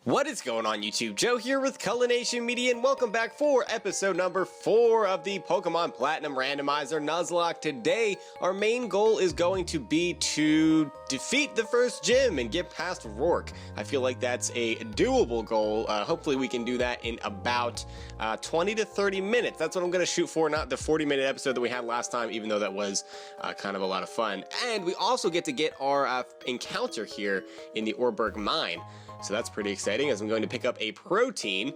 What is going on YouTube? Joe here with Culination Media and welcome back for episode number 4 of the Pokemon Platinum Randomizer Nuzlocke. Today, our main goal is going to be to defeat the first gym and get past Roark. I feel like that's a doable goal. Hopefully we can do that in about 20 to 30 minutes. That's what I'm going to shoot for, not the 40-minute episode that we had last time, even though that was kind of a lot of fun. And we also get to get our encounter here in the Oreburgh Mine. So that's pretty exciting, as I'm going to pick up a protein,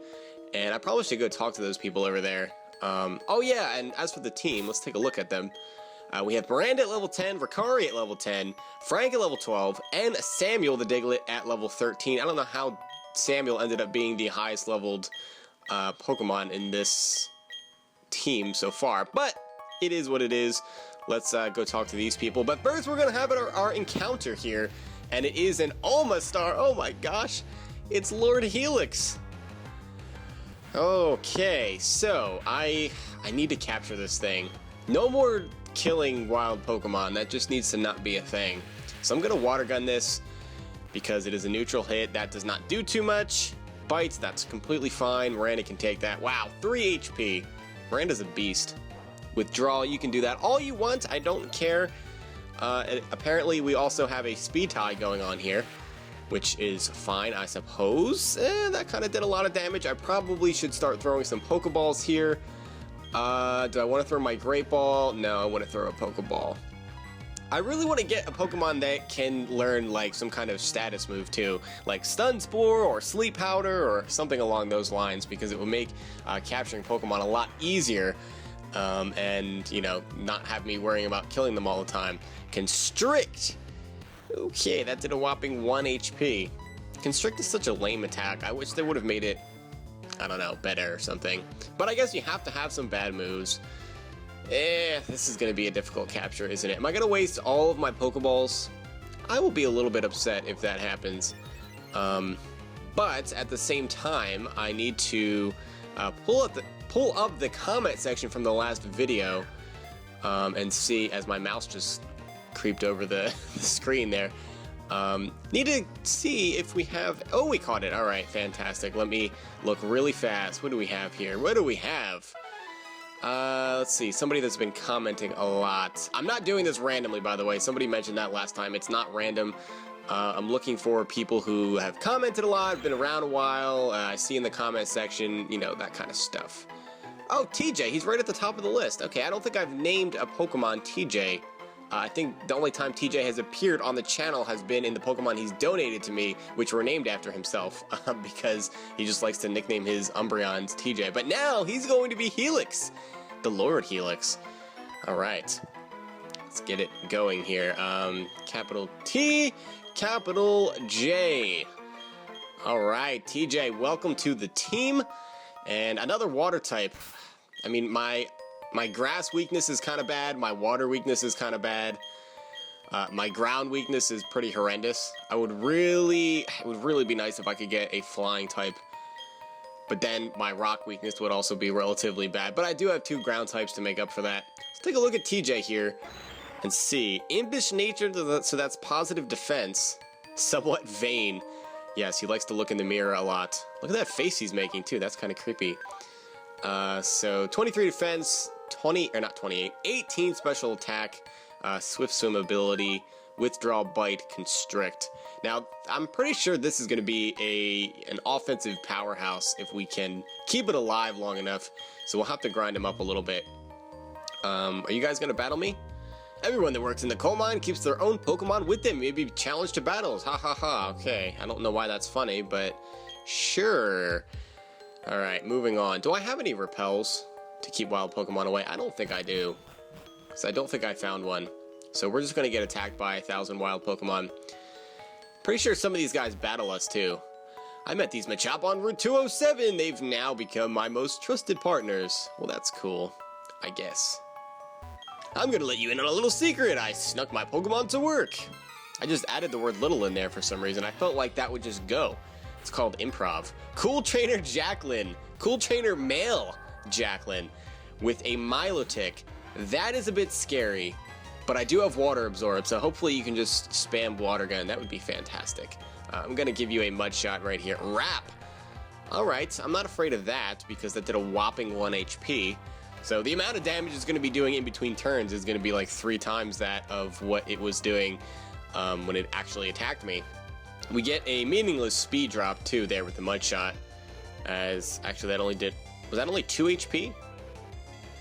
and I probably should go talk to those people over there. Oh yeah, and as for the team, let's take a look at them. We have Miranda at level 10, Ricari at level 10, Frank at level 12, and Samuel the Diglett at level 13. I don't know how Samuel ended up being the highest leveled Pokemon in this team so far, but it is what it is. Let's go talk to these people. But first, we're going to have our encounter here. And it is an Almastar. Oh my gosh, it's Lord Helix. Okay, so I need to capture this thing. No more killing wild Pokemon. That just needs to not be a thing. So I'm gonna water gun this because it is a neutral hit. That does not do too much. Bites, that's completely fine. Miranda can take that. Wow, 3 HP. Miranda's a beast. Withdrawal, you can do that all you want. I don't care. Apparently we also have a speed tie going on here, which is fine, I suppose. That kind of did a lot of damage. I probably should start throwing some Pokeballs here. Do I want to throw my Great Ball? No, I want to throw a Pokeball. I really want to get a Pokemon that can learn like some kind of status move too, like Stun Spore or Sleep Powder or something along those lines, because it would make capturing Pokemon a lot easier. And, you know, not have me worrying about killing them all the time. Constrict! Okay, that did a whopping 1 HP. Constrict is such a lame attack. I wish they would have made it, I don't know, better or something. But I guess you have to have some bad moves. This is going to be a difficult capture, isn't it? Am I going to waste all of my Pokeballs? I will be a little bit upset if that happens. But at the same time, I need to pull up the comment section from the last video and see, as my mouse just creeped over the screen there. Need to see if we have... Oh, we caught it. All right, fantastic. Let me look really fast. What do we have here? What do we have? Let's see. Somebody that's been commenting a lot. I'm not doing this randomly, by the way. Somebody mentioned that last time. It's not random. I'm looking for people who have commented a lot, been around a while. I see in the comment section, you know, that kind of stuff. Oh, TJ, he's right at the top of the list. Okay, I don't think I've named a Pokemon TJ. I think the only time TJ has appeared on the channel has been in the Pokemon he's donated to me, which were named after himself, because he just likes to nickname his Umbreons TJ. But now he's going to be Helix, the Lord Helix. All right, let's get it going here. Capital T, capital J. All right, TJ, welcome to the team. And another water type. I mean, my grass weakness is kind of bad. My water weakness is kind of bad. My ground weakness is pretty horrendous. It would really be nice if I could get a flying type. But then my rock weakness would also be relatively bad. But I do have 2 ground types to make up for that. Let's take a look at TJ here and see. Impish nature, so that's positive defense. Somewhat vain. Yes, he likes to look in the mirror a lot. Look at that face he's making, too. That's kind of creepy. So 23 defense, 18 special attack, swift swim ability, withdraw, bite, constrict. Now, I'm pretty sure this is going to be an offensive powerhouse if we can keep it alive long enough. So we'll have to grind him up a little bit. Are you guys going to battle me? Everyone that works in the coal mine keeps their own Pokemon with them. Maybe challenged to battles. Ha ha ha. Okay, I don't know why that's funny, but sure. Alright, moving on. Do I have any repels to keep wild Pokemon away? I don't think I do, because I don't think I found one. So we're just going to get attacked by 1,000 wild Pokemon. Pretty sure some of these guys battle us too. I met these Machop on Route 207. They've now become my most trusted partners. Well, that's cool, I guess. I'm gonna let you in on a little secret. I snuck my Pokemon to work. I just added the word little in there for some reason. I felt like that would just go. It's called improv. Cool Trainer Jacqueline. Cool Trainer Male Jacqueline with a Milotic. That is a bit scary, but I do have Water Absorb, so hopefully you can just spam Water Gun. That would be fantastic. I'm gonna give you a mud shot right here. Wrap! Alright, I'm not afraid of that because that did a whopping 1 HP. So the amount of damage it's gonna be doing in between turns is gonna be like 3 times that of what it was doing when it actually attacked me. We get a meaningless speed drop too there with the mud shot. As actually that only did, was that only 2 HP?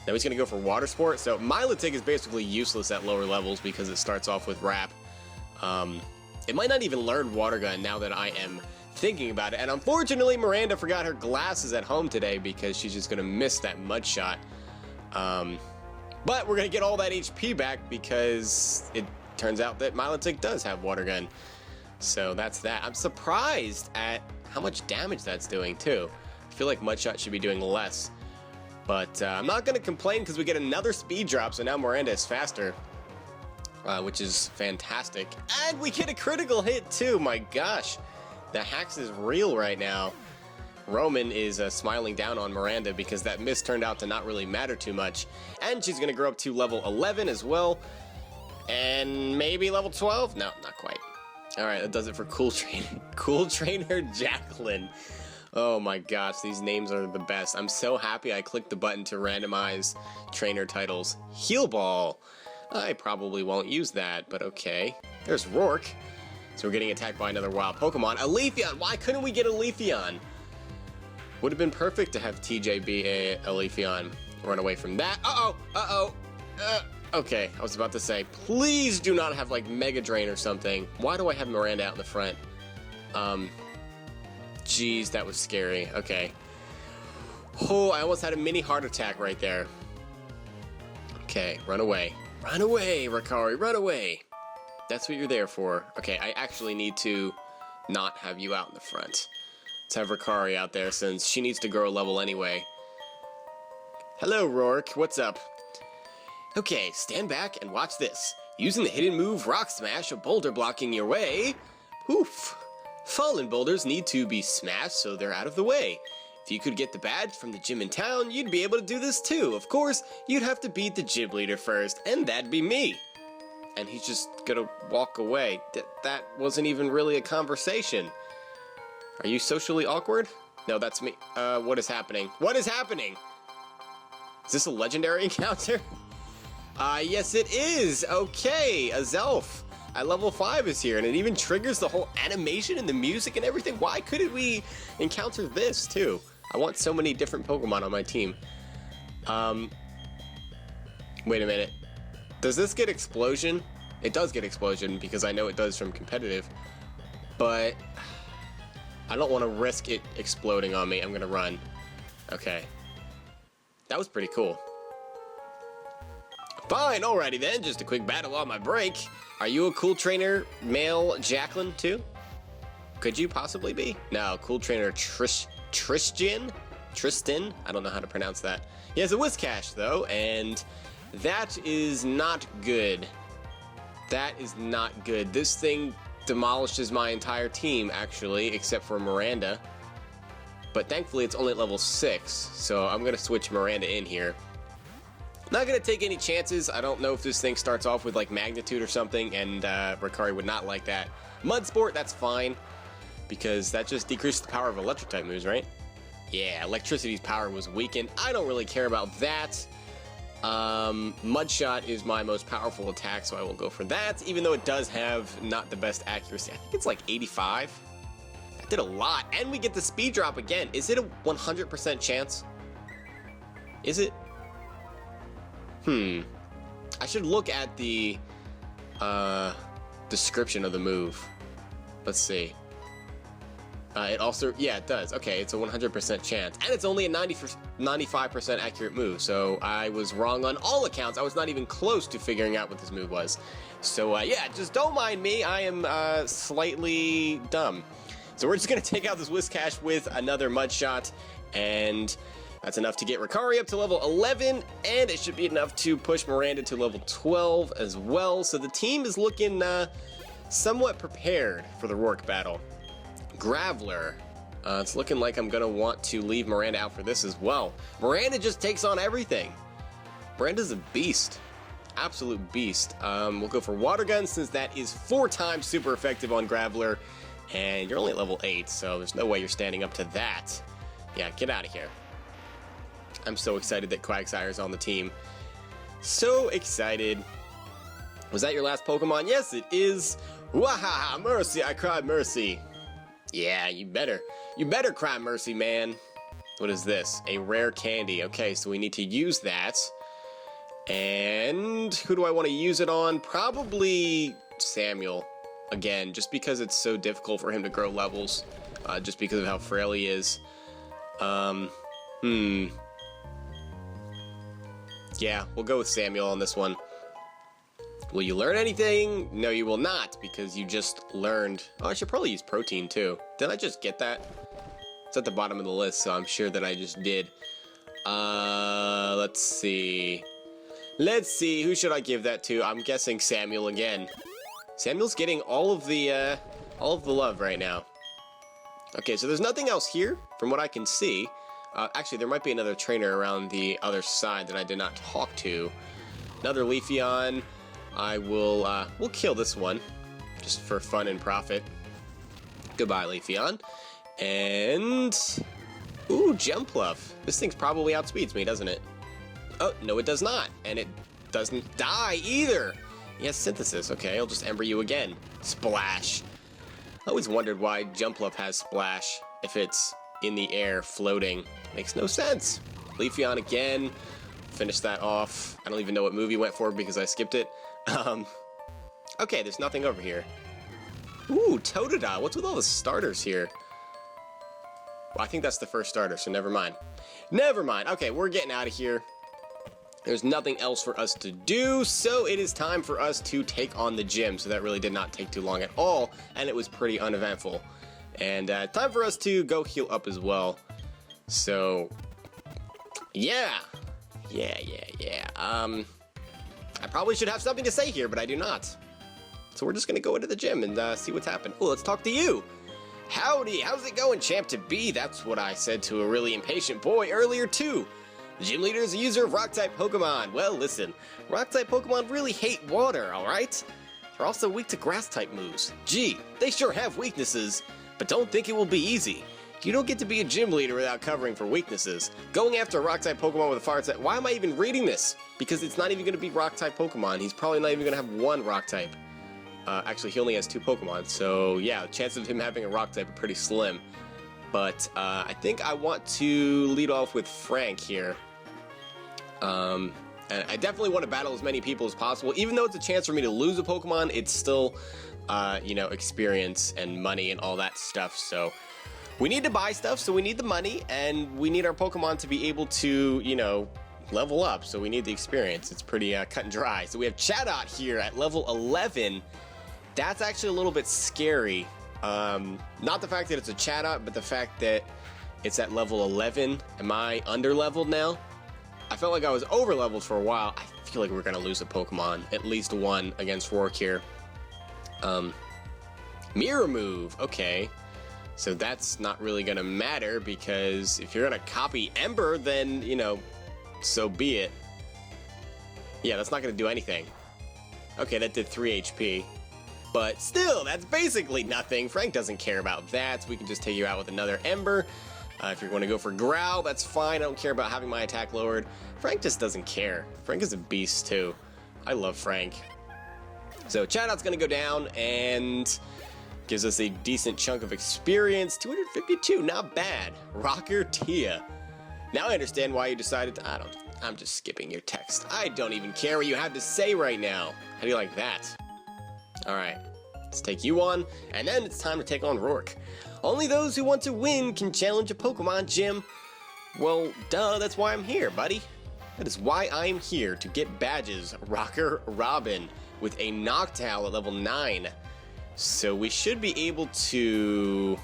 Now he's gonna go for water sport. So Milotic is basically useless at lower levels because it starts off with wrap. It might not even learn water gun now that I am thinking about it. And unfortunately Miranda forgot her glasses at home today because she's just gonna miss that mud shot. But we're gonna get all that HP back because it turns out that Milotic does have water gun. So that's that. I'm surprised at how much damage that's doing too. I feel like Mudshot should be doing less. But I'm not going to complain because we get another speed drop, so now Miranda is faster. Which is fantastic. And we get a critical hit too, my gosh. The hacks is real right now. Roman is smiling down on Miranda because that miss turned out to not really matter too much. And she's going to grow up to level 11 as well. And maybe level 12? No, not quite. Alright, that does it for Cool Trainer. Cool Trainer Jacqueline. Oh my gosh, these names are the best. I'm so happy I clicked the button to randomize trainer titles. Heal Ball. I probably won't use that, but okay. There's Roark. So we're getting attacked by another wild Pokemon. A Leafeon! Why couldn't we get a Leafeon? Would have been perfect to have TJ be a Leafeon. Run away from that. Okay, I was about to say, please do not have like Mega Drain or something. Why do I have Miranda out in the front? Jeez, that was scary. Okay. Oh, I almost had a mini heart attack right there. Okay, run away. Run away, Rakari, run away. That's what you're there for. Okay, I actually need to not have you out in the front. Let's have Rakari out there since she needs to grow a level anyway. Hello, Roark. What's up? Okay, stand back and watch this. Using the hidden move Rock Smash, a boulder blocking your way. Poof. Fallen boulders need to be smashed so they're out of the way. If you could get the badge from the gym in town, you'd be able to do this too. Of course, you'd have to beat the gym leader first, and that'd be me. And he's just gonna walk away. That wasn't even really a conversation. Are you socially awkward? No, that's me. What is happening? What is happening? Is this a legendary encounter? Yes it is! Okay, a Zelf at level 5 is here, and it even triggers the whole animation and the music and everything. Why couldn't we encounter this, too? I want so many different Pokemon on my team. Wait a minute. Does this get Explosion? It does get Explosion, because I know it does from competitive. But I don't want to risk it exploding on me. I'm gonna run. Okay. That was pretty cool. Fine, alrighty then, just a quick battle on my break. Are you a Cool Trainer male Jacqueline too? Could you possibly be? No, Cool Trainer Tristan? I don't know how to pronounce that. He has a Whiscash though, and that is not good. That is not good. This thing demolishes my entire team actually, except for Miranda. But thankfully it's only at level 6, so I'm gonna switch Miranda in here. Not gonna take any chances. I don't know if this thing starts off with like magnitude or something, and Rakari would not like that. Mud Sport, that's fine, because that just decreases the power of electric type moves, right? Yeah, electricity's power was weakened. I don't really care about that. Mud Shot is my most powerful attack, so I will go for that, even though it does have not the best accuracy. I think it's like 85. That did a lot, and we get the speed drop again. Is it a 100% chance? Is it? I should look at the description of the move. Let's see. It also, yeah, it does. Okay, it's a 100% chance. And it's only a 95% accurate move, so I was wrong on all accounts. I was not even close to figuring out what this move was. So, yeah, just don't mind me. I am slightly dumb. So we're just going to take out this Whiscash with another Mud Shot, and that's enough to get Rakari up to level 11, and it should be enough to push Miranda to level 12 as well. So the team is looking somewhat prepared for the Roark battle. Graveler. It's looking like I'm going to want to leave Miranda out for this as well. Miranda just takes on everything. Miranda's a beast. Absolute beast. We'll go for Water Gun since that is 4 times super effective on Graveler. And you're only at level 8, so there's no way you're standing up to that. Yeah, get out of here. I'm so excited that Quagsire's on the team. So excited. Was that your last Pokemon? Yes, it is. Wahaha, mercy, I cried mercy. Yeah, you better. You better cry mercy, man. What is this? A rare candy. Okay, so we need to use that. And who do I want to use it on? Probably Samuel. Again, just because it's so difficult for him to grow levels. Just because of how frail he is. Yeah, we'll go with Samuel on this one. Will you learn anything? No, you will not, because you just learned. Oh, I should probably use protein, too. Did I just get that? It's at the bottom of the list, so I'm sure that I just did. Let's see. Let's see, who should I give that to? I'm guessing Samuel again. Samuel's getting all of the love right now. Okay, so there's nothing else here, from what I can see. Actually, there might be another trainer around the other side that I did not talk to. Another Leafeon. I will, we'll kill this one, just for fun and profit. Goodbye, Leafeon. And, ooh, Jumpluff. This thing's probably outspeeds me, doesn't it? Oh, no it does not. And it doesn't die either. Yes, Synthesis. Okay, I'll just Ember you again. Splash. I always wondered why Jumpluff has Splash if it's in the air floating. Makes no sense. Leafeon again. Finish that off. I don't even know what move he went for because I skipped it. Okay, there's nothing over here. Ooh, Totodile. What's with all the starters here? Well, I think that's the first starter, so never mind. Never mind. Okay, we're getting out of here. There's nothing else for us to do, so it is time for us to take on the gym. So that really did not take too long at all, and it was pretty uneventful. And time for us to go heal up as well. So, yeah. I probably should have something to say here, but I do not. So we're just gonna go into the gym and see what's happened. Oh, let's talk to you. Howdy, how's it going, champ to be? That's what I said to a really impatient boy earlier too. The gym leader is a user of rock-type Pokemon. Well, listen, rock-type Pokemon really hate water, alright? They're also weak to grass-type moves. Gee, they sure have weaknesses, but don't think it will be easy. You don't get to be a gym leader without covering for weaknesses. Going after a rock-type Pokemon with a fire-type... Why am I even reading this? Because it's not even going to be rock-type Pokemon. He's probably not even going to have one rock-type. Actually, he only has 2 Pokemon, so yeah, the chances of him having a rock-type are pretty slim. But I think I want to lead off with Frank here. And I definitely want to battle as many people as possible. Even though it's a chance for me to lose a Pokemon, it's still, you know, experience and money and all that stuff, so... We need to buy stuff, so we need the money, and we need our Pokemon to be able to, you know, level up, so we need the experience. It's pretty cut and dry. So we have Chatot here at level 11. That's actually a little bit scary. Not the fact that it's a Chatot, but the fact that it's at level 11. Am I under-leveled now? I felt like I was over-leveled for a while. I feel like we're going to lose a Pokemon, at least one against Roark here. Mirror Move, okay. So that's not really going to matter, because if you're going to copy Ember, then, you know, so be it. Yeah, that's not going to do anything. Okay, that did 3 HP. But still, that's basically nothing. Frank doesn't care about that. We can just take you out with another Ember. If you're going to go for Growl, that's fine. I don't care about having my attack lowered. Frank just doesn't care. Frank is a beast, too. I love Frank. So Chatot's going to go down, and... gives us a decent chunk of experience. 252, not bad. Rocker Tia. Now I understand why you decided to... I'm just skipping your text. I don't even care what you have to say right now. How do you like that? Alright, let's take you on, and then it's time to take on Roark. Only those who want to win can challenge a Pokemon gym. Well, duh, that's why I'm here, buddy. That is why I'm here, to get badges. Rocker Robin with a Noctowl at level 9. So we should be able to...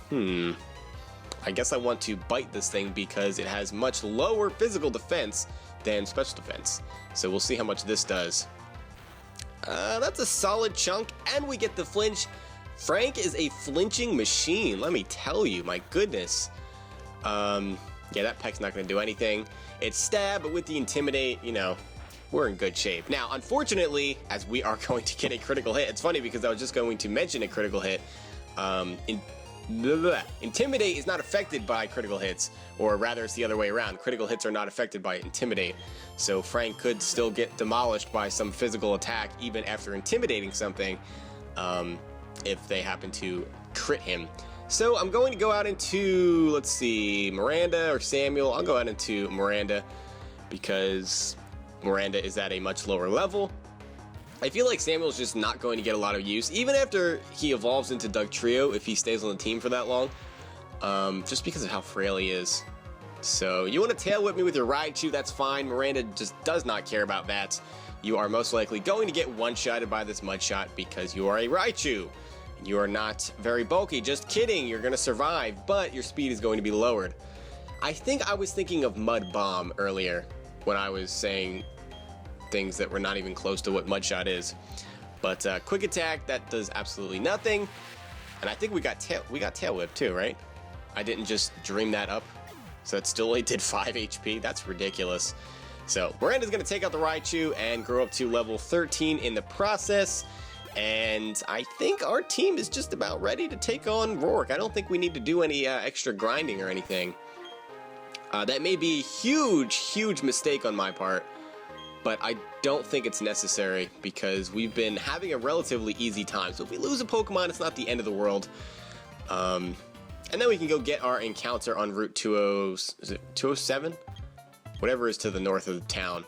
I guess I want to bite this thing because it has much lower physical defense than special defense. So we'll see how much this does. That's a solid chunk, and we get the flinch. Frank is a flinching machine, let me tell you, my goodness. Yeah, that peck's not going to do anything. It's stab, but with the intimidate, you know, we're in good shape. Now, unfortunately, as we are going to get a critical hit, it's funny because I was just going to mention a critical hit. Intimidate is not affected by critical hits, or rather it's the other way around. Critical hits are not affected by Intimidate. So Frank could still get demolished by some physical attack even after intimidating something, if they happen to crit him. So I'm going to go out into, let's see, Miranda or Samuel. I'll go out into Miranda because Miranda is at a much lower level. I feel like Samuel's just not going to get a lot of use, even after he evolves into Dugtrio, if he stays on the team for that long, just because of how frail he is. So you want to tail whip me with your Raichu, that's fine. Miranda just does not care about that. You are most likely going to get one-shotted by this Mudshot because you are a Raichu. You are not very bulky. Just kidding, you're going to survive, but your speed is going to be lowered. I think I was thinking of Mud Bomb earlier when I was saying things that were not even close to what Mudshot is. But Quick Attack, that does absolutely nothing. And I think we got Tail Whip too, right? I didn't just dream that up. So it still only did 5 HP. That's ridiculous. So Miranda's going to take out the Raichu and grow up to level 13 in the process. And I think our team is just about ready to take on Roark. I don't think we need to do any extra grinding or anything. That may be a huge mistake on my part, but I don't think it's necessary because we've been having a relatively easy time. So if we lose a Pokemon, it's not the end of the world. And then we can go get our encounter on Route 207? Whatever is to the north of the town.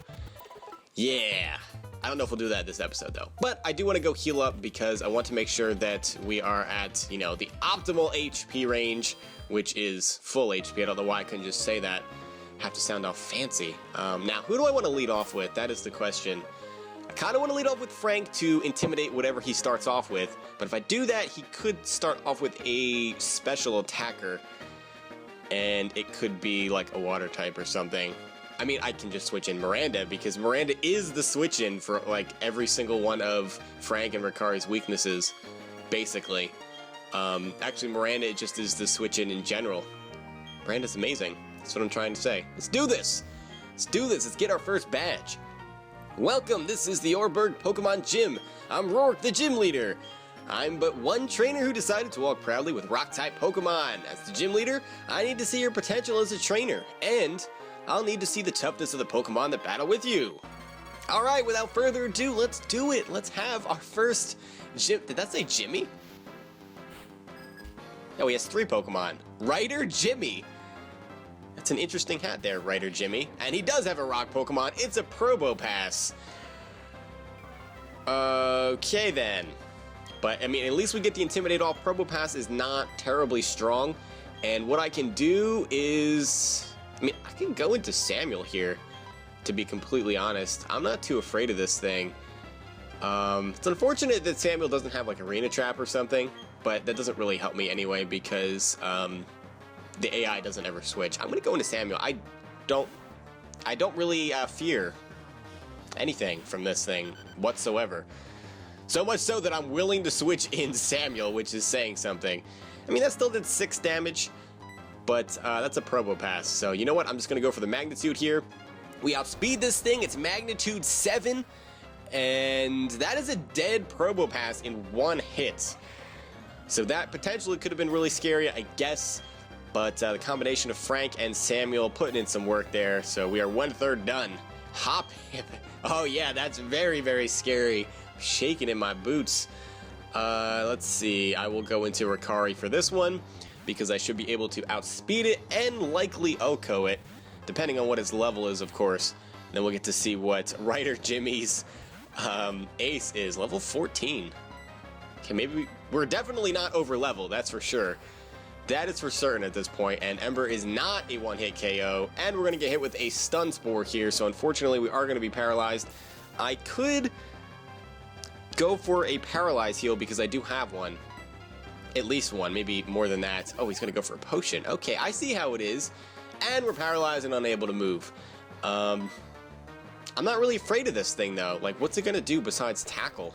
Yeah. I don't know if we'll do that this episode though, but I do want to go heal up because I want to make sure that we are at, you know, the optimal HP range, which is full HP. I don't know why I couldn't just say that. Have to sound all fancy. Now, who do I want to lead off with? That is the question. I kind of want to lead off with Frank to intimidate whatever he starts off with, but if I do that, he could start off with a special attacker, and it could be like a water type or something. I mean, I can just switch in Miranda because Miranda is the switch-in for like every single one of Frank and Ricari's weaknesses, basically. Actually, Miranda just is the switch-in in general. Miranda's amazing. That's what I'm trying to say. Let's do this! Let's do this! Let's get our first badge! Welcome! This is the Oreburgh Pokemon Gym. I'm Roark, the gym leader. I'm but one trainer who decided to walk proudly with Rock-type Pokemon. As the gym leader, I need to see your potential as a trainer, and I'll need to see the toughness of the Pokemon that battle with you. Alright, without further ado, let's do it. Let's have our first gym. Did that say Jimmy? No, he has 3 Pokemon. Ryder Jimmy. That's an interesting hat there, Ryder Jimmy. And he does have a rock Pokemon. It's a Probopass. Okay, then. But, I mean, at least we get the Intimidate off. Probopass is not terribly strong. And what I can do is, I mean, I can go into Samuel here, to be completely honest. I'm not too afraid of this thing. It's unfortunate that Samuel doesn't have, like, Arena Trap or something, but that doesn't really help me anyway because the AI doesn't ever switch. I'm going to go into Samuel. I don't really fear anything from this thing whatsoever. So much so that I'm willing to switch in Samuel, which is saying something. I mean, that still did 6 damage. But that's a Probopass, so you know what? I'm just going to go for the Magnitude here. We outspeed this thing. It's Magnitude 7, and that is a dead Probopass in 1 hit. So that potentially could have been really scary, I guess. But the combination of Frank and Samuel putting in some work there, so we are 1/3 done. Hop. Oh yeah, that's very scary. Shaking in my boots. Let's see. I will go into Ricari for this one, because I should be able to outspeed it and likely OHKO it, depending on what its level is, of course. And then we'll get to see what Ryder Jimmy's ace is. Level 14. Okay, maybe we're definitely not over level, that's for sure. That is for certain at this point, and Ember is not a one-hit KO, and we're going to get hit with a Stun Spore here, so unfortunately we are going to be paralyzed. I could go for a Paralyze heal because I do have one. At least one, maybe more than that. Oh, he's going to go for a potion. Okay, I see how it is. And we're paralyzed and unable to move. I'm not really afraid of this thing, though. Like, what's it going to do besides tackle?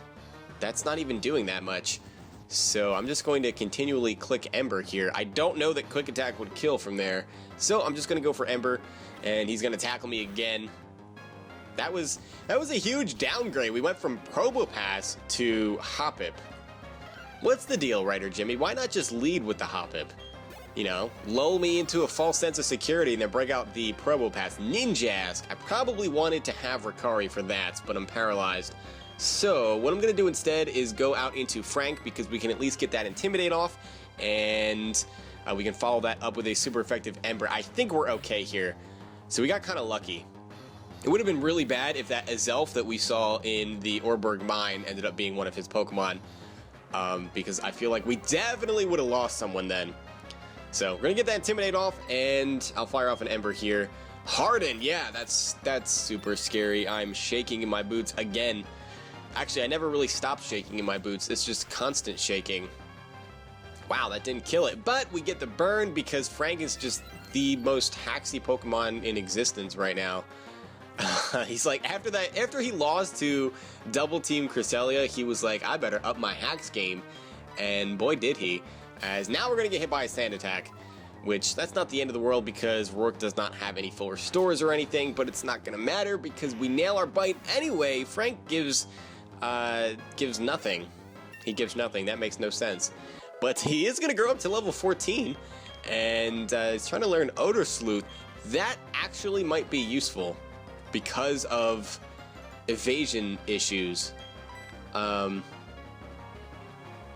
That's not even doing that much. So I'm just going to continually click Ember here. I don't know that Quick Attack would kill from there. So I'm just going to go for Ember. And he's going to tackle me again. That was a huge downgrade. We went from Probopass to Hoppip. What's the deal, Writer Jimmy? Why not just lead with the Hoppip? You know, lull me into a false sense of security and then break out the Probo Pass. Ninjask! I probably wanted to have Ricari for that, but I'm paralyzed. So, what I'm going to do instead is go out into Frank, because we can at least get that Intimidate off, and we can follow that up with a super effective Ember. I think we're okay here. So we got kind of lucky. It would have been really bad if that Azelf that we saw in the Oreburgh Mine ended up being one of his Pokemon, because I feel like we definitely would have lost someone then. So we're gonna get that Intimidate off, and I'll fire off an Ember here. Harden, yeah, that's super scary. I'm shaking in my boots again. Actually, I never really stopped shaking in my boots. It's just constant shaking. Wow, that didn't kill it, but we get the burn because Frank is just the most hacksy Pokemon in existence right now. He's like, after he lost to Double Team Cresselia, he was like, I better up my hacks game, and boy did he. As now we're going to get hit by a Sand Attack, which that's not the end of the world because Roark does not have any full restores or anything, but it's not going to matter because we nail our bite anyway. Frank gives nothing. He gives nothing. That makes no sense. But he is going to grow up to level 14, and he's trying to learn Odor Sleuth. That actually might be useful because of evasion issues.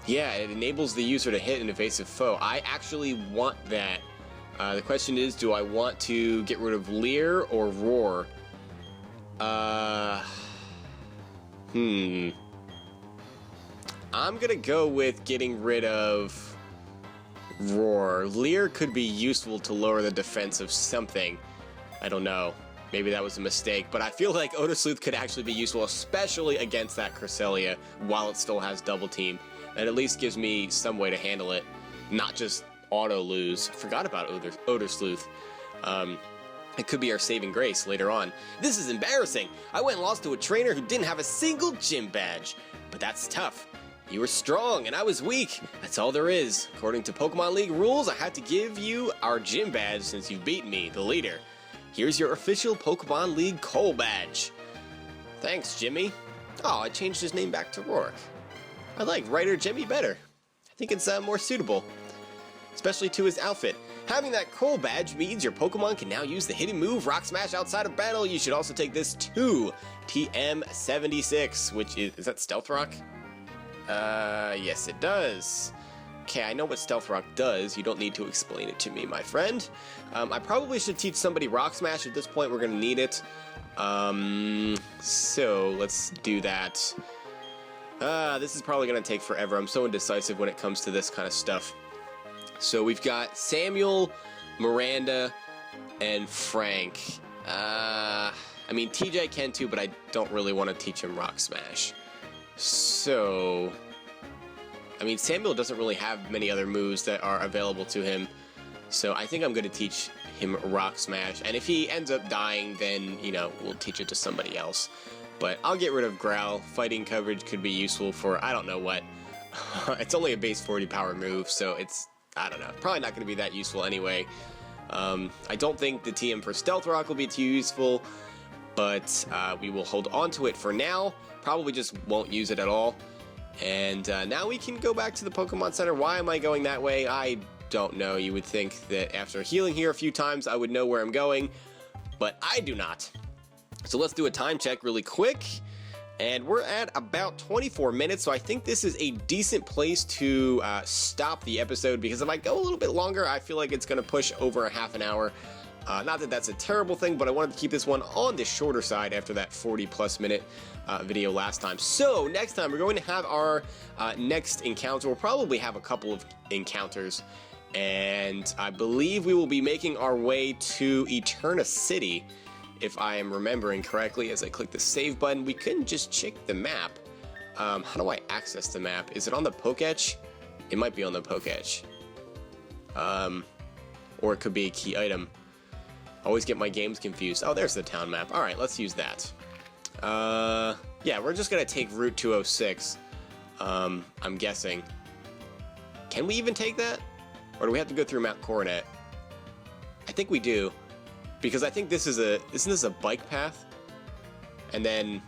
Yeah, it enables the user to hit an evasive foe. I actually want that. The question is, do I want to get rid of Leer or Roar? I'm gonna go with getting rid of Roar. Leer could be useful to lower the defense of something. I don't know. Maybe that was a mistake, but I feel like Odor Sleuth could actually be useful, especially against that Cresselia, while it still has Double Team. It at least gives me some way to handle it, not just auto lose. Forgot about Odor Sleuth. It could be our saving grace later on. This is embarrassing. I went and lost to a trainer who didn't have a single gym badge. But that's tough. You were strong and I was weak. That's all there is. According to Pokemon League rules, I had to give you our gym badge since you beat me, the leader. Here's your official Pokemon League Coal badge. Thanks, Jimmy. Oh, I changed his name back to Roark. I like Writer Jimmy better. I think it's more suitable, especially to his outfit. Having that Coal badge means your Pokemon can now use the hidden move Rock Smash outside of battle. You should also take this to TM76, which is that Stealth Rock? Yes it does. Okay, I know what Stealth Rock does. You don't need to explain it to me, my friend. I probably should teach somebody Rock Smash. At this point, we're gonna need it. So let's do that. This is probably going to take forever. I'm so indecisive when it comes to this kind of stuff. So we've got Samuel, Miranda, and Frank. I mean, TJ can too, but I don't really want to teach him Rock Smash. So, I mean, Samuel doesn't really have many other moves that are available to him. So I think I'm going to teach him Rock Smash. And if he ends up dying, then, you know, we'll teach it to somebody else. But I'll get rid of Growl. Fighting coverage could be useful for I don't know what. It's only a base 40 power move, so it's, I don't know, probably not going to be that useful anyway. I don't think the TM for Stealth Rock will be too useful, but we will hold on to it for now. Probably just won't use it at all. And now we can go back to the Pokemon Center. Why am I going that way? I don't know. You would think that after healing here a few times, I would know where I'm going, but I do not. So let's do a time check really quick, and we're at about 24 minutes, so I think this is a decent place to stop the episode, because if I go a little bit longer, I feel like it's going to push over a half an hour. Not that that's a terrible thing, but I wanted to keep this one on the shorter side after that 40-plus minute video last time. So next time, we're going to have our next encounter. We'll probably have a couple of encounters, and I believe we will be making our way to Eterna City, if I am remembering correctly. As I click the save button, we couldn't just check the map. How do I access the map? Is it on the Pokétch? It might be on the Pokétch. Or it could be a key item. Always get my games confused. Oh, there's the town map. All right, let's use that. Yeah, we're just gonna take Route 206. I'm guessing. Can we even take that? Or do we have to go through Mount Coronet? I think we do. Because I think this is isn't this a bike path? And then,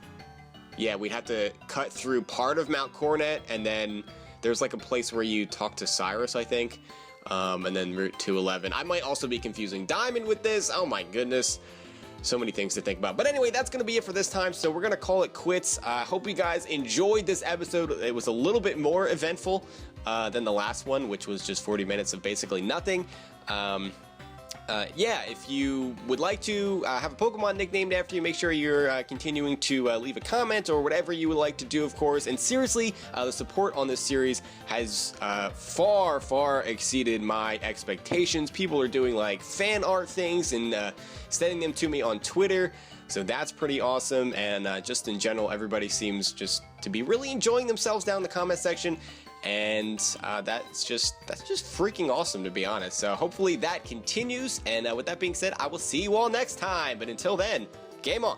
yeah, we'd have to cut through part of Mount Coronet, and then There's like a place where you talk to Cyrus, I think, and then Route 211. I might also be confusing Diamond with this. Oh my goodness. So many things to think about. But anyway, that's going to be it for this time, so we're going to call it quits. I hope you guys enjoyed this episode. It was a little bit more eventful than the last one, which was just 40 minutes of basically nothing. Yeah, if you would like to have a Pokemon nicknamed after you, make sure you're continuing to leave a comment or whatever you would like to do, of course. And seriously, the support on this series has far exceeded my expectations. People are doing like fan art things and sending them to me on Twitter. So that's pretty awesome, and just in general, everybody seems just to be really enjoying themselves down in the comment section. And that's just freaking awesome, to be honest. So hopefully that continues, and with that being said, I will see you all next time. But until then, game on.